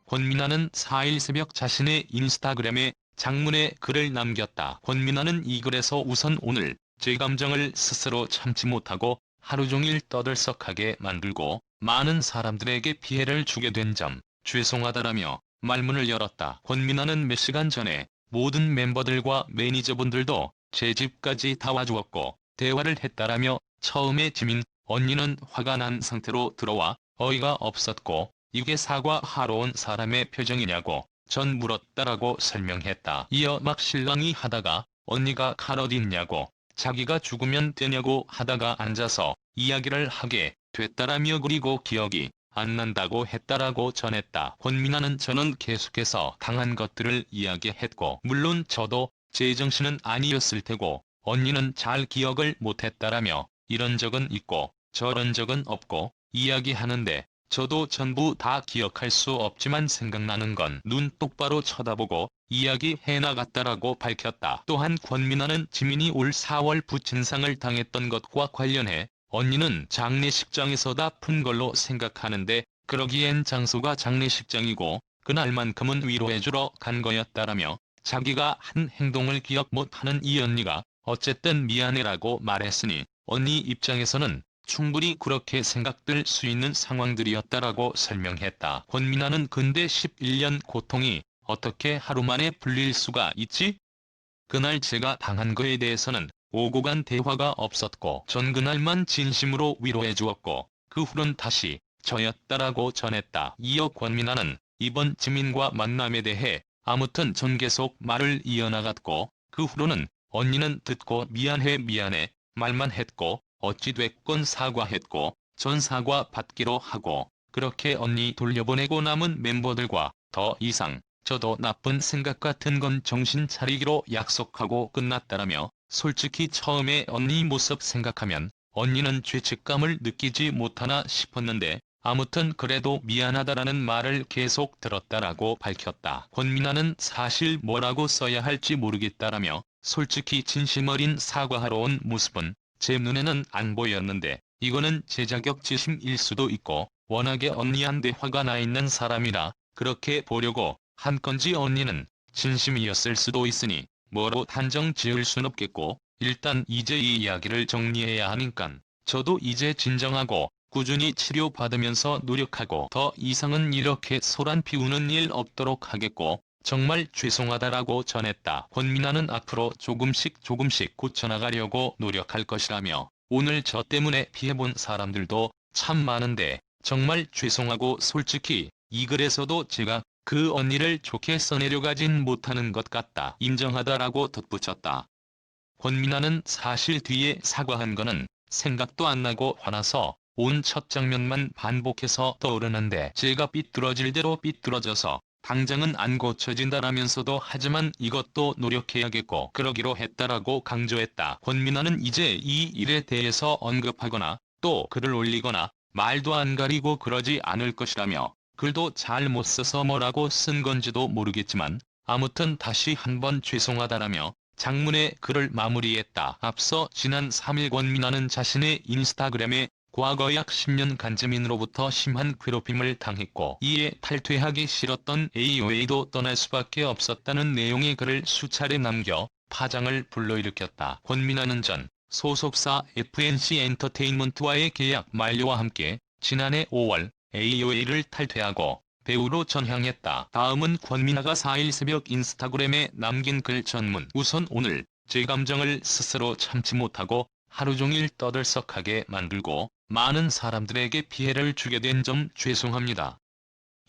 권민아는 4일 새벽 자신의 인스타그램에 장문의 글을 남겼다. 권민아는 이 글에서 우선 오늘 제 감정을 스스로 참지 못하고 하루 종일 떠들썩하게 만들고 많은 사람들에게 피해를 주게 된 점 죄송하다라며 말문을 열었다. 권민아는 몇 시간 전에 모든 멤버들과 매니저분들도 제 집까지 다 와주었고 대화를 했다라며 처음에 지민 언니는 화가 난 상태로 들어와 어이가 없었고 이게 사과하러 온 사람의 표정이냐고 전 물었다라고 설명했다. 이어 막 실랑이 하다가 언니가 칼 어디 있냐고 자기가 죽으면 되냐고 하다가 앉아서 이야기를 하게 됐다라며 그리고 기억이 안 난다고 했다라고 전했다. 권민아는 저는 계속해서 당한 것들을 이야기했고 물론 저도 제 정신은 아니었을 테고 언니는 잘 기억을 못했다라며 이런 적은 있고 저런 적은 없고 이야기하는데 저도 전부 다 기억할 수 없지만 생각나는 건 눈 똑바로 쳐다보고 이야기해 나갔다라고 밝혔다. 또한 권민아는 지민이 올 4월 부친상을 당했던 것과 관련해 언니는 장례식장에서 다 푼 걸로 생각하는데 그러기엔 장소가 장례식장이고 그날만큼은 위로해주러 간 거였다라며 자기가 한 행동을 기억 못하는 이 언니가 어쨌든 미안해라고 말했으니 언니 입장에서는 충분히 그렇게 생각될 수 있는 상황들이었다라고 설명했다. 권민아는 근데 11년 고통이 어떻게 하루 만에 풀릴 수가 있지? 그날 제가 당한 거에 대해서는 오고 간 대화가 없었고 전 그날만 진심으로 위로해 주었고 그 후론 다시 저였다라고 전했다. 이어 권민아는 이번 지민과 만남에 대해 아무튼 전 계속 말을 이어나갔고 그 후로는 언니는 듣고 미안해 말만 했고 어찌됐건 사과했고 전 사과 받기로 하고 그렇게 언니 돌려보내고 남은 멤버들과 더 이상 저도 나쁜 생각 같은 건 정신 차리기로 약속하고 끝났다라며 솔직히 처음에 언니 모습 생각하면 언니는 죄책감을 느끼지 못하나 싶었는데 아무튼 그래도 미안하다라는 말을 계속 들었다라고 밝혔다. 권민아는 사실 뭐라고 써야 할지 모르겠다라며 솔직히 진심 어린 사과하러 온 모습은 제 눈에는 안 보였는데 이거는 제 자격지심일 수도 있고 워낙에 언니한테 화가 나 있는 사람이라 그렇게 보려고 한 건지 언니는 진심이었을 수도 있으니 뭐로 단정 지을 순 없겠고 일단 이제 이 이야기를 정리해야 하니깐 저도 이제 진정하고 꾸준히 치료받으면서 노력하고 더 이상은 이렇게 소란 피우는 일 없도록 하겠고 정말 죄송하다라고 전했다. 권민아는 앞으로 조금씩 고쳐나가려고 노력할 것이라며 오늘 저 때문에 피해본 사람들도 참 많은데 정말 죄송하고 솔직히 이 글에서도 제가 그 언니를 좋게 써내려가진 못하는 것 같다. 인정하다라고 덧붙였다. 권민아는 사실 뒤에 사과한 거는 생각도 안 나고 화나서 온 첫 장면만 반복해서 떠오르는데 제가 삐뚤어질 대로 삐뚤어져서 당장은 안 고쳐진다라면서도 하지만 이것도 노력해야겠고 그러기로 했다라고 강조했다. 권민아는 이제 이 일에 대해서 언급하거나 또 글을 올리거나 말도 안 가리고 그러지 않을 것이라며 글도 잘 못 써서 뭐라고 쓴 건지도 모르겠지만 아무튼 다시 한번 죄송하다라며 장문의 글을 마무리했다. 앞서 지난 3일 권민아는 자신의 인스타그램에 과거 약 10년간 지민으로부터 심한 괴롭힘을 당했고 이에 탈퇴하기 싫었던 AOA도 떠날 수밖에 없었다는 내용의 글을 수차례 남겨 파장을 불러일으켰다. 권민아는 전 소속사 FNC 엔터테인먼트와의 계약 만료와 함께 지난해 5월 AOA를 탈퇴하고 배우로 전향했다. 다음은 권민아가 4일 새벽 인스타그램에 남긴 글 전문. 우선 오늘 제 감정을 스스로 참지 못하고 하루 종일 떠들썩하게 만들고 많은 사람들에게 피해를 주게 된 점 죄송합니다.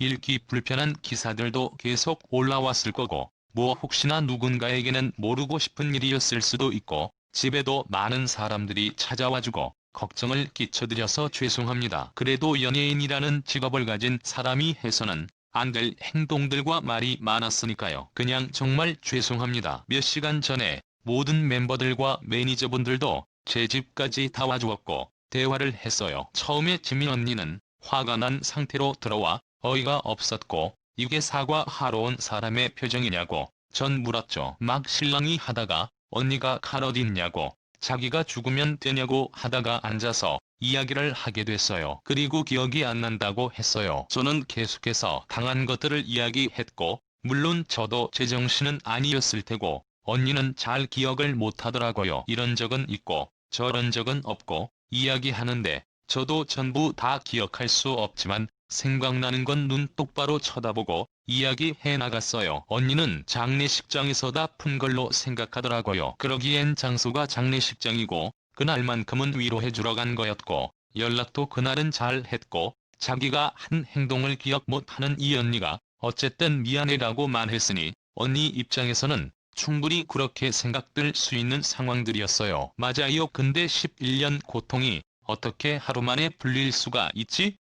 읽기 불편한 기사들도 계속 올라왔을 거고 뭐 혹시나 누군가에게는 모르고 싶은 일이었을 수도 있고 집에도 많은 사람들이 찾아와주고 걱정을 끼쳐드려서 죄송합니다. 그래도 연예인이라는 직업을 가진 사람이 해서는 안 될 행동들과 말이 많았으니까요. 그냥 정말 죄송합니다. 몇 시간 전에 모든 멤버들과 매니저분들도 제 집까지 다 와주었고 대화를 했어요. 처음에 지민 언니는 화가 난 상태로 들어와 어이가 없었고 이게 사과하러 온 사람의 표정이냐고 전 물었죠. 막 실랑이 하다가 언니가 칼 어디 있냐고 자기가 죽으면 되냐고 하다가 앉아서 이야기를 하게 됐어요. 그리고 기억이 안 난다고 했어요. 저는 계속해서 당한 것들을 이야기했고, 물론 저도 제정신은 아니었을 테고, 언니는 잘 기억을 못하더라고요. 이런 적은 있고 저런 적은 없고 이야기하는데 저도 전부 다 기억할 수 없지만 생각나는 건 눈 똑바로 쳐다보고 이야기해 나갔어요. 언니는 장례식장에서다 푼 걸로 생각하더라고요. 그러기엔 장소가 장례식장이고 그날만큼은 위로해주러 간 거였고 연락도 그날은 잘 했고 자기가 한 행동을 기억 못하는 이 언니가 어쨌든 미안해라고만 했으니 언니 입장에서는 충분히 그렇게 생각될 수 있는 상황들이었어요. 맞아요. 근데 11년 고통이 어떻게 하루 만에 풀릴 수가 있지?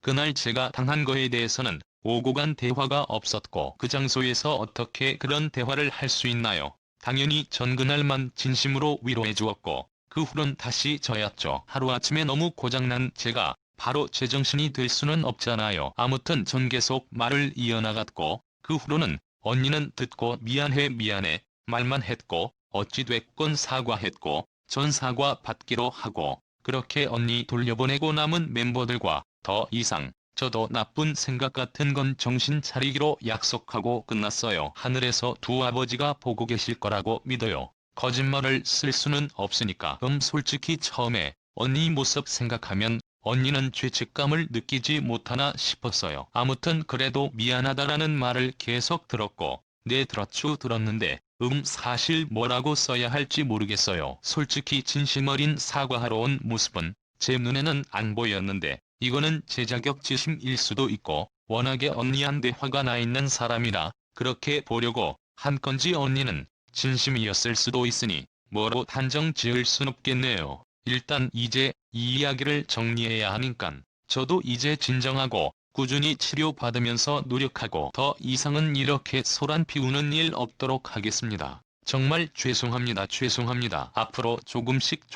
그날 제가 당한 거에 대해서는 오고 간 대화가 없었고 그 장소에서 어떻게 그런 대화를 할 수 있나요? 당연히 전 그날만 진심으로 위로해 주었고 그 후론 다시 저였죠. 하루아침에 너무 고장난 제가 바로 제정신이 될 수는 없잖아요. 아무튼 전 계속 말을 이어나갔고 그 후로는 언니는 듣고 미안해 미안해 말만 했고 어찌 됐건 사과했고 전 사과 받기로 하고 그렇게 언니 돌려보내고 남은 멤버들과 더 이상 저도 나쁜 생각 같은 건 정신 차리기로 약속하고 끝났어요. 하늘에서 두 아버지가 보고 계실 거라고 믿어요. 거짓말을 쓸 수는 없으니까. 솔직히 처음에 언니 모습 생각하면 언니는 죄책감을 느끼지 못하나 싶었어요. 아무튼 그래도 미안하다라는 말을 계속 들었고 네 들었죠 들었는데 사실 뭐라고 써야 할지 모르겠어요. 솔직히 진심 어린 사과하러 온 모습은 제 눈에는 안 보였는데 이거는 제 자격지심일 수도 있고 워낙에 언니한테 화가 나 있는 사람이라 그렇게 보려고 한 건지 언니는 진심이었을 수도 있으니 뭐로 단정 지을 순 없겠네요. 일단 이제 이 이야기를 정리해야 하니깐 저도 이제 진정하고 꾸준히 치료받으면서 노력하고 더 이상은 이렇게 소란 피우는 일 없도록 하겠습니다. 정말 죄송합니다. 죄송합니다. 앞으로 조금씩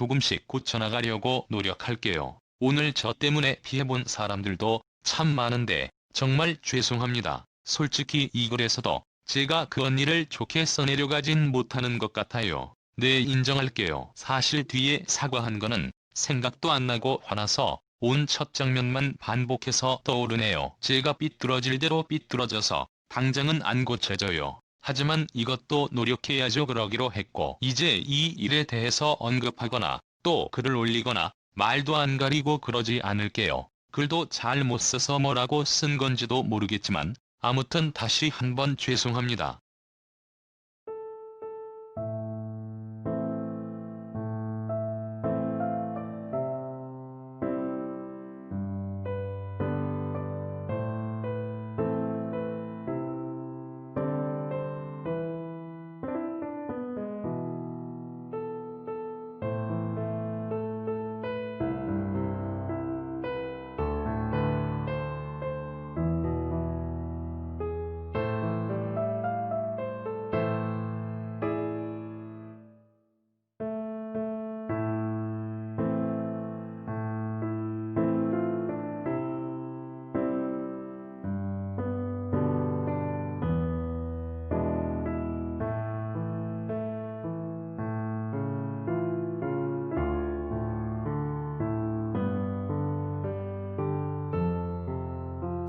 고쳐나가려고 노력할게요. 오늘 저 때문에 피해본 사람들도 참 많은데 정말 죄송합니다. 솔직히 이 글에서도 제가 그 언니를 좋게 써내려가진 못하는 것 같아요. 네 인정할게요. 사실 뒤에 사과한 거는 생각도 안 나고 화나서 온 첫 장면만 반복해서 떠오르네요. 제가 삐뚤어질 대로 삐뚤어져서 당장은 안 고쳐져요. 하지만 이것도 노력해야죠. 그러기로 했고 이제 이 일에 대해서 언급하거나 또 글을 올리거나 말도 안 가리고 그러지 않을게요. 글도 잘 못 써서 뭐라고 쓴 건지도 모르겠지만 아무튼 다시 한번 죄송합니다.